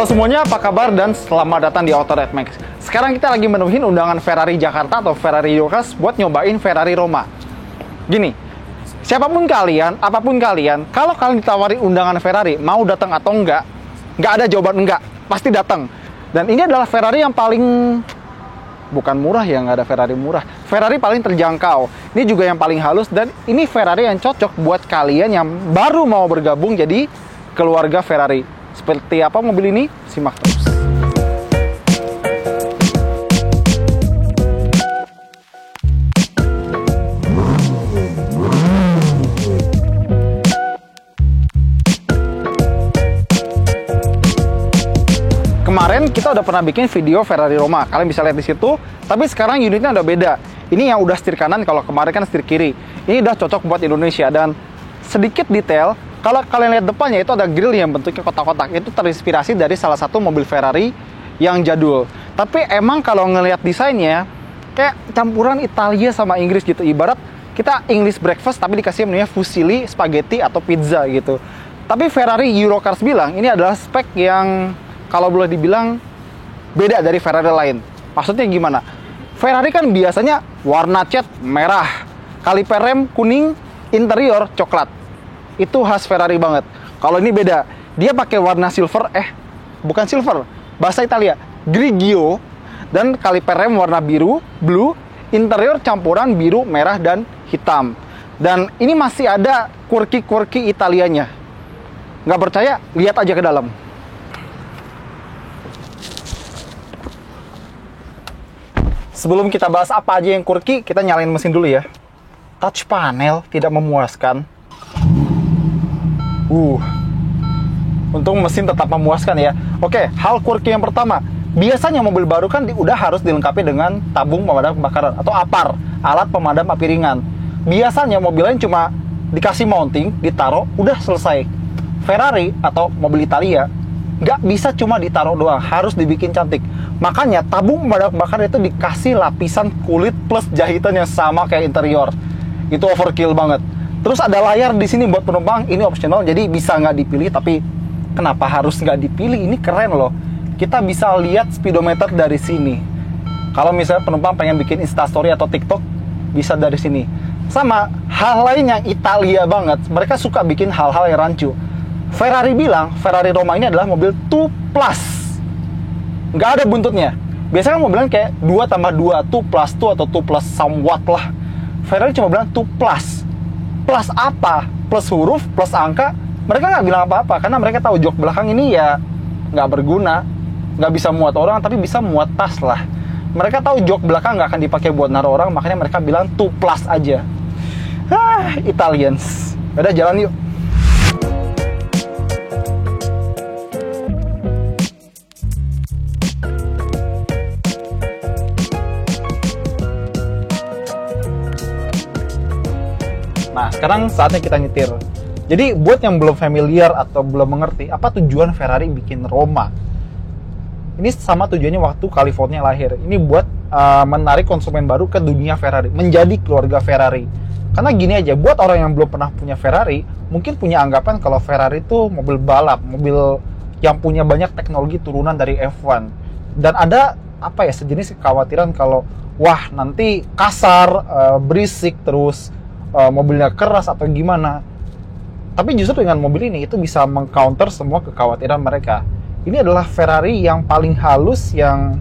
Halo semuanya, apa kabar dan selamat datang di Autored Max. Sekarang kita lagi menuhin undangan Ferrari Jakarta atau Ferrari Eurocars buat nyobain Ferrari Roma. Gini, siapapun kalian, apapun kalian, kalau kalian ditawarin undangan Ferrari, mau datang atau enggak ada jawaban enggak, pasti datang. Dan ini adalah Ferrari yang paling, bukan murah ya, nggak ada Ferrari murah. Ferrari paling terjangkau. Ini juga yang paling halus dan ini Ferrari yang cocok buat kalian yang baru mau bergabung jadi keluarga Ferrari. Seperti apa mobil ini? Simak terus. Kemarin kita udah pernah bikin video Ferrari Roma, kalian bisa lihat di situ. Tapi sekarang unitnya udah beda. Ini yang udah setir kanan, kalau kemarin kan setir kiri. Ini udah cocok buat Indonesia dan sedikit detail. Kalau kalian lihat depannya itu ada grill yang bentuknya kotak-kotak. Itu terinspirasi dari salah satu mobil Ferrari yang jadul. Tapi emang kalau ngelihat desainnya kayak campuran Italia sama Inggris gitu. Ibarat kita English breakfast tapi dikasih menunya fusilli, spaghetti atau pizza gitu. Tapi Ferrari Eurocars bilang ini adalah spek yang kalau boleh dibilang beda dari Ferrari lain. Maksudnya gimana? Ferrari kan biasanya warna cat merah, kaliper rem kuning, interior coklat. Itu khas Ferrari banget. Kalau ini beda. Dia pakai warna silver, bukan silver, bahasa Italia, grigio, dan kaliper rem warna biru, blue, interior campuran biru, merah, dan hitam. Dan ini masih ada quirky-quirky Italianya. Nggak percaya? Lihat aja ke dalam. Sebelum kita bahas apa aja yang quirky, kita nyalain mesin dulu ya. Touch panel tidak memuaskan. Untung mesin tetap memuaskan ya. Oke, hal quirky yang pertama. Biasanya mobil baru kan udah harus dilengkapi dengan tabung pemadam kebakaran atau APAR, alat pemadam api ringan. Biasanya mobil lain cuma dikasih mounting, ditaruh, udah selesai. Ferrari atau mobil Italia nggak bisa cuma ditaruh doang, harus dibikin cantik. Makanya tabung pemadam kebakaran itu dikasih lapisan kulit plus jahitan yang sama kayak interior. Itu overkill banget. Terus ada layar di sini buat penumpang, ini optional, jadi bisa nggak dipilih. Tapi kenapa harus nggak dipilih? Ini keren loh. Kita bisa lihat speedometer dari sini. Kalau misalnya penumpang pengen bikin Instastory atau TikTok, bisa dari sini. Sama hal lain yang Italia banget, mereka suka bikin hal-hal yang rancu. Ferrari bilang Ferrari Roma ini adalah mobil 2 plus. Nggak ada buntutnya. Biasanya kan mobilnya kayak 2 tambah 2, 2 plus 2 atau 2 plus somewhat lah. Ferrari cuma bilang 2 plus. Plus apa? Plus huruf, plus angka. Mereka nggak bilang apa-apa, karena mereka tahu jok belakang ini ya nggak berguna. Nggak bisa muat orang, tapi bisa muat tas lah. Mereka tahu jok belakang nggak akan dipakai buat naruh orang, makanya mereka bilang 2 plus aja. Italians. Udah, jalan yuk. Nah, sekarang saatnya kita nyetir. Jadi, buat yang belum familiar atau belum mengerti, apa tujuan Ferrari bikin Roma? Ini sama tujuannya waktu California lahir. Ini buat menarik konsumen baru ke dunia Ferrari, menjadi keluarga Ferrari. Karena gini aja, buat orang yang belum pernah punya Ferrari, mungkin punya anggapan kalau Ferrari itu mobil balap, mobil yang punya banyak teknologi turunan dari F1. Dan ada, sejenis kekhawatiran kalau, wah, nanti kasar, berisik, terus mobilnya keras atau gimana. Tapi justru dengan mobil ini itu bisa meng-counter semua kekhawatiran mereka. Ini adalah Ferrari yang paling halus, yang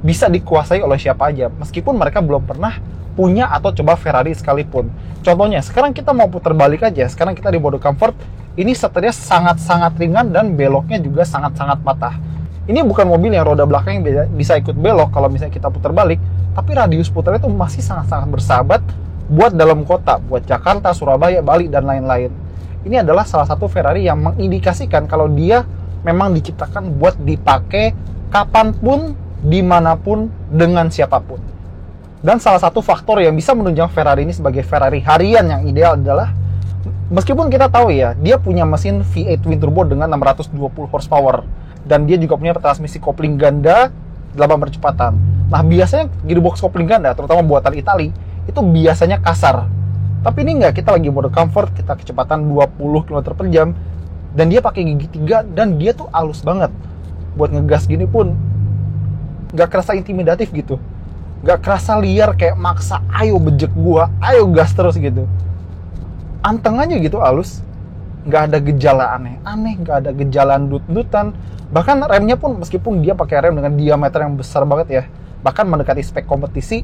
bisa dikuasai oleh siapa aja, meskipun mereka belum pernah punya atau coba Ferrari sekalipun. Contohnya, sekarang kita mau putar balik aja. Sekarang kita di mode comfort. Ini setirnya sangat-sangat ringan dan beloknya juga sangat-sangat patah. Ini bukan mobil yang roda belakang yang bisa ikut belok kalau misalnya kita putar balik, tapi radius putarnya itu masih sangat-sangat bersahabat buat dalam kota, buat Jakarta, Surabaya, Bali, dan lain-lain. Ini adalah salah satu Ferrari yang mengindikasikan kalau dia memang diciptakan buat dipakai kapanpun, dimanapun, dengan siapapun. Dan salah satu faktor yang bisa menunjang Ferrari ini sebagai Ferrari harian yang ideal adalah, meskipun kita tahu ya, dia punya mesin V8 twin turbo dengan 620 horsepower, dan dia juga punya transmisi kopling ganda 8 percepatan. Nah, biasanya gearbox kopling ganda, terutama buatan Italia, itu biasanya kasar. Tapi ini enggak, kita lagi mode comfort, kita kecepatan 20 km per jam, dan dia pakai gigi 3, dan dia tuh halus banget. buat ngegas gini pun nggak kerasa intimidatif gitu, nggak kerasa liar kayak maksa ayo bejek gua, ayo gas terus gitu. Anteng aja gitu, halus, nggak ada gejala aneh-aneh, nggak ada gejala dut-dutan. Bahkan remnya pun meskipun dia pakai rem dengan diameter yang besar banget ya, bahkan mendekati spek kompetisi,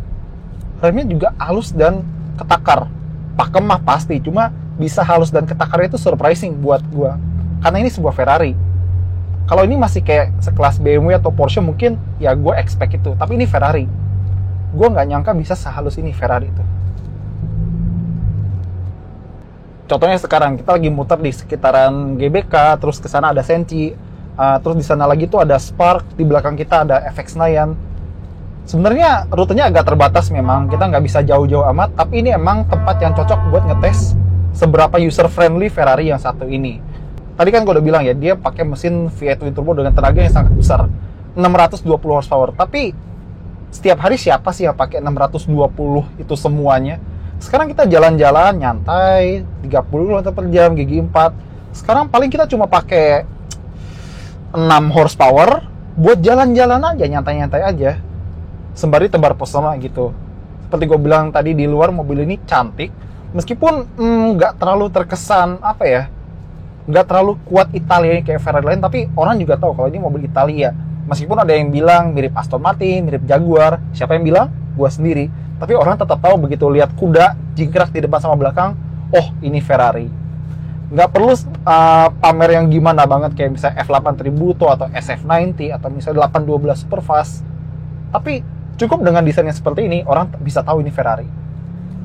remnya juga halus dan ketakar. Pakem mah pasti, cuma bisa halus dan ketakarnya itu surprising buat gua, karena ini sebuah Ferrari. Kalau ini masih kayak sekelas BMW atau Porsche mungkin ya gue expect itu, tapi ini Ferrari. Gue nggak nyangka bisa sehalus ini Ferrari itu. Contohnya sekarang kita lagi muter di sekitaran GBK, terus ke sana ada Senci, terus di sana lagi tuh ada Spark, di belakang kita ada FX Senayan. Sebenarnya rutenya agak terbatas memang, kita nggak bisa jauh-jauh amat, tapi ini emang tempat yang cocok buat ngetes seberapa user friendly Ferrari yang satu ini. Tadi kan gue udah bilang ya, dia pakai mesin V8 twin turbo dengan tenaga yang sangat besar, 620 horsepower. Tapi setiap hari siapa sih yang pakai 620 itu semuanya? Sekarang kita jalan-jalan nyantai 30 km/jam gigi 4. Sekarang paling kita cuma pakai 6 horsepower buat jalan-jalan aja, nyantai-nyantai aja, sembari tebar pesona gitu. Seperti gue bilang tadi, di luar mobil ini cantik, meskipun nggak terlalu terkesan apa ya, nggak terlalu kuat Italia kayak Ferrari lain, tapi orang juga tahu kalau ini mobil Italia. Meskipun ada yang bilang mirip Aston Martin, mirip Jaguar, siapa yang bilang? Gua sendiri. Tapi orang tetap tahu begitu lihat kuda jingkrak di depan sama belakang, oh ini Ferrari. Nggak perlu pamer yang gimana banget kayak misalnya F8 Tributo atau SF90 atau misalnya 812 Superfast. Tapi cukup dengan desain yang seperti ini, orang bisa tahu ini Ferrari.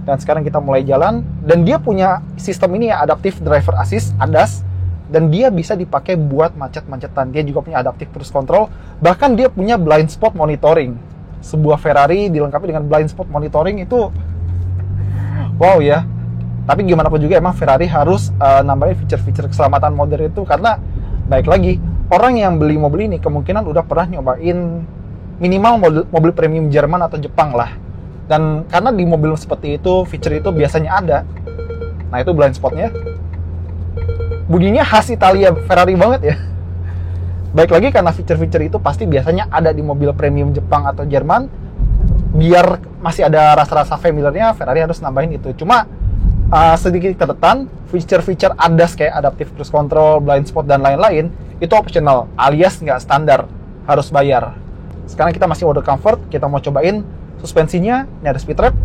Dan sekarang kita mulai jalan, dan dia punya sistem ini ya, Adaptive Driver Assist, ADAS, dan dia bisa dipakai buat macet-macetan. Dia juga punya Adaptive Cruise Control, bahkan dia punya Blind Spot Monitoring. Sebuah Ferrari dilengkapi dengan Blind Spot Monitoring itu wow ya. Tapi gimana pun juga emang Ferrari harus nambahin fitur-fitur keselamatan modern itu, karena baik lagi, orang yang beli mobil ini kemungkinan udah pernah nyobain minimal mobil premium Jerman atau Jepang lah. Dan karena di mobil seperti itu, fitur itu biasanya ada. Nah itu blind spotnya. Bunyinya khas Italia Ferrari banget ya. Baik lagi karena fitur-fitur itu pasti biasanya ada di mobil premium Jepang atau Jerman. Biar masih ada rasa-rasa familiarnya, Ferrari harus nambahin itu. Cuma sedikit catatan, fitur-fitur ADAS kayak Adaptive Cruise Control, Blind Spot, dan lain-lain, itu optional, alias nggak standar, harus bayar. Sekarang kita masih mode comfort, kita mau cobain suspensinya. Ini ada speed trap,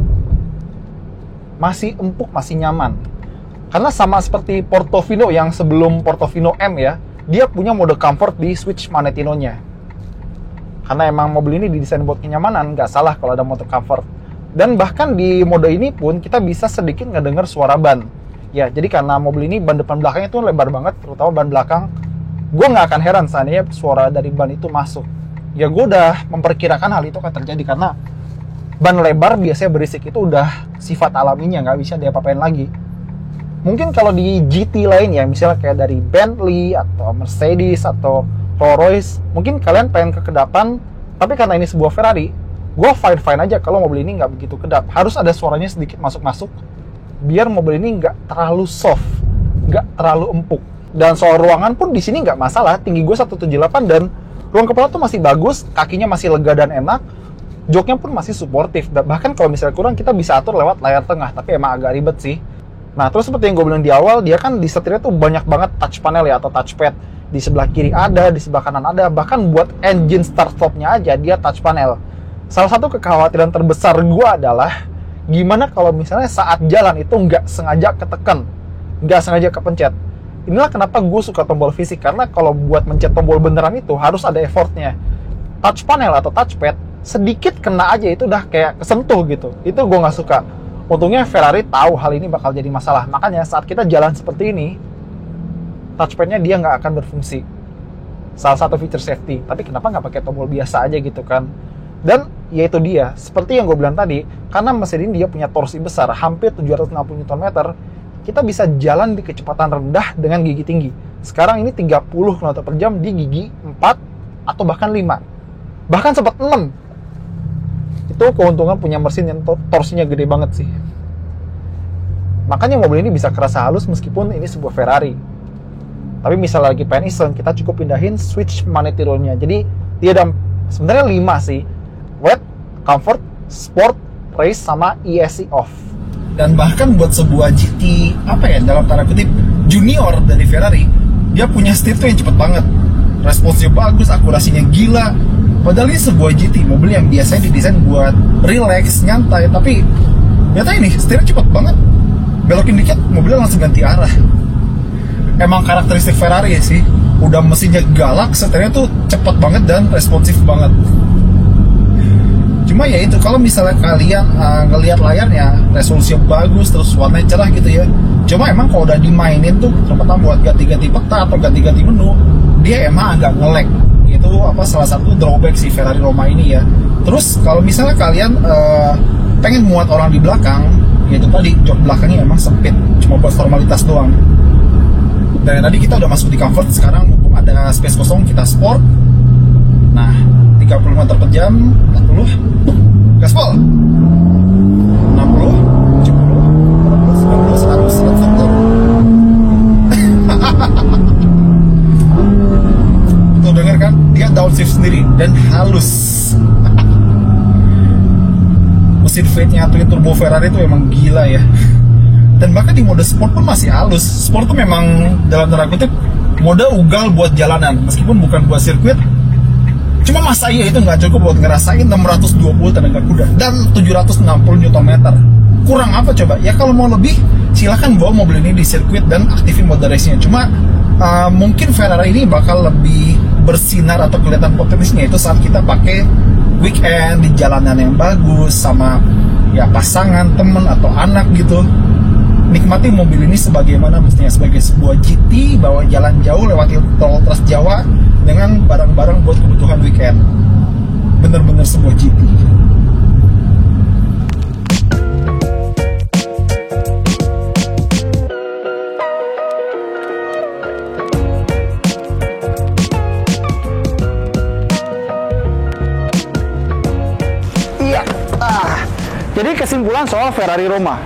masih empuk, masih nyaman. Karena sama seperti Portofino yang sebelum Portofino M ya, dia punya mode comfort di switch magnetino-nya. Karena emang mobil ini didesain buat kenyamanan, nggak salah kalau ada mode comfort. Dan bahkan di mode ini pun kita bisa sedikit ngedenger suara ban. Ya, jadi karena mobil ini ban depan belakangnya itu lebar banget, terutama ban belakang, gue nggak akan heran seandainya suara dari ban itu masuk. Ya gue udah memperkirakan hal itu akan terjadi, karena ban lebar biasanya berisik, itu udah sifat alaminya, nggak bisa diapa-apain lagi. Mungkin kalau di GT lain ya, misalnya kayak dari Bentley atau Mercedes atau Rolls-Royce, mungkin kalian pengen ke kedapan, tapi karena ini sebuah Ferrari, gue fine-fine aja kalau mobil ini nggak begitu kedap. Harus ada suaranya sedikit masuk-masuk, biar mobil ini nggak terlalu soft, nggak terlalu empuk. Dan soal ruangan pun di sini nggak masalah, tinggi gue 178 dan ruang kepala tuh masih bagus, kakinya masih lega dan enak, joknya pun masih suportif. Bahkan kalau misalnya kurang, kita bisa atur lewat layar tengah, tapi emang agak ribet sih. Nah, terus seperti yang gue bilang di awal, dia kan di setirnya tuh banyak banget touch panel ya, atau touchpad. Di sebelah kiri ada, di sebelah kanan ada, bahkan buat engine start-stopnya aja dia touch panel. Salah satu kekhawatiran terbesar gue adalah, gimana kalau misalnya saat jalan itu nggak sengaja ketekan, nggak sengaja kepencet. Inilah kenapa gue suka tombol fisik, karena kalau buat mencet tombol beneran itu harus ada effortnya. Touch panel atau touchpad, sedikit kena aja itu udah kayak kesentuh gitu. Itu gue nggak suka. Untungnya Ferrari tahu hal ini bakal jadi masalah. Makanya saat kita jalan seperti ini, touchpadnya dia nggak akan berfungsi. Salah satu fitur safety. Tapi kenapa nggak pakai tombol biasa aja gitu kan? Dan yaitu dia, seperti yang gue bilang tadi, karena mesin ini dia punya torsi besar, hampir 760 Nm, kita bisa jalan di kecepatan rendah dengan gigi tinggi. Sekarang ini 30 km/jam di gigi 4 atau bahkan 5. Bahkan sempat 6. Itu keuntungan punya mesin yang torsinya gede banget sih. Makanya mobil ini bisa kerasa halus meskipun ini sebuah Ferrari. Tapi misalnya lagi pengen iseng, kita cukup pindahin switch magnetic rule-nya. Jadi dia ada sebenarnya 5 sih. Wet, comfort, sport, race, sama ESC off. Dan bahkan buat sebuah GT dalam tanda kutip junior dari Ferrari, dia punya setir tuh yang cepet banget, responsnya bagus, akurasinya gila. Padahal ini sebuah GT, mobil yang biasanya didesain buat relax, nyantai, tapi ternyata ini setirnya cepet banget. Belokin dikit, mobilnya langsung ganti arah. Emang karakteristik Ferrari ya sih, udah mesinnya galak, setirnya tuh cepet banget dan responsif banget. Cuma ya itu, kalau misalnya kalian ngelihat layarnya, resolusinya bagus, terus warnanya cerah gitu ya. Cuma emang kalau udah dimainin tuh, terutama buat ganti-ganti peta atau ganti-ganti menu, dia emang agak nge-lag. Itu salah satu drawback si Ferrari Roma ini ya. Terus kalau misalnya kalian pengen muat orang di belakang, yaitu tadi jok belakangnya emang sempit, cuma buat formalitas doang. Dan tadi kita udah masuk di comfort, sekarang mumpung ada space kosong, kita sport. Nah, 30 meter per jam, 40, gaspol, 60, 70, 80, 90, 100, 100. Tuh denger kan, dia downshift sendiri dan halus. Mesin V8-nya twin turbo Ferrari itu emang gila ya. Dan bahkan di mode sport pun masih halus. Sport tuh memang dalam tanda kutip mode ugal buat jalanan, meskipun bukan buat sirkuit. Cuma masa iya itu nggak cukup buat ngerasain 620 tenaga kuda dan 760 Nm. Kurang apa coba? Ya kalau mau lebih, silahkan bawa mobil ini di sirkuit dan aktifin mode race-nya. Cuma mungkin Ferrari ini bakal lebih bersinar atau kelihatan potensinya itu saat kita pakai weekend di jalanan yang bagus sama ya pasangan, temen atau anak gitu. Nikmati mobil ini sebagaimana mestinya, sebagai sebuah GT, bawa jalan jauh lewati tol Trans Jawa dengan barang-barang buat kebutuhan weekend. Bener-bener sebuah GT. Iya. Jadi kesimpulan soal Ferrari Roma.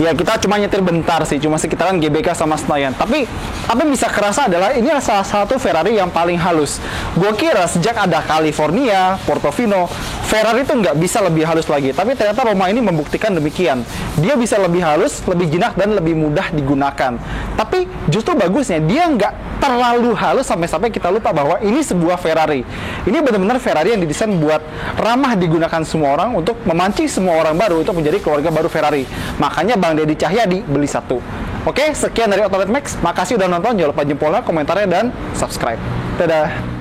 Ya kita cuma nyetir bentar sih, cuma sekitaran GBK sama Senayan. Tapi apa yang bisa kerasa adalah ini adalah salah satu Ferrari yang paling halus. Gue kira sejak ada California, Portofino, Ferrari itu nggak bisa lebih halus lagi. Tapi ternyata Roma ini membuktikan demikian. Dia bisa lebih halus, lebih jinak, dan lebih mudah digunakan. Tapi justru bagusnya, dia nggak terlalu halus sampai-sampai kita lupa bahwa ini sebuah Ferrari. Ini benar-benar Ferrari yang didesain buat ramah digunakan semua orang, untuk memancing semua orang baru untuk menjadi keluarga baru Ferrari. Makanya Bang Deddy Cahyadi beli satu. Oke, sekian dari Autolet Max. Makasih udah nonton. Jangan lupa jempolnya, komentarnya, dan subscribe. Dadah.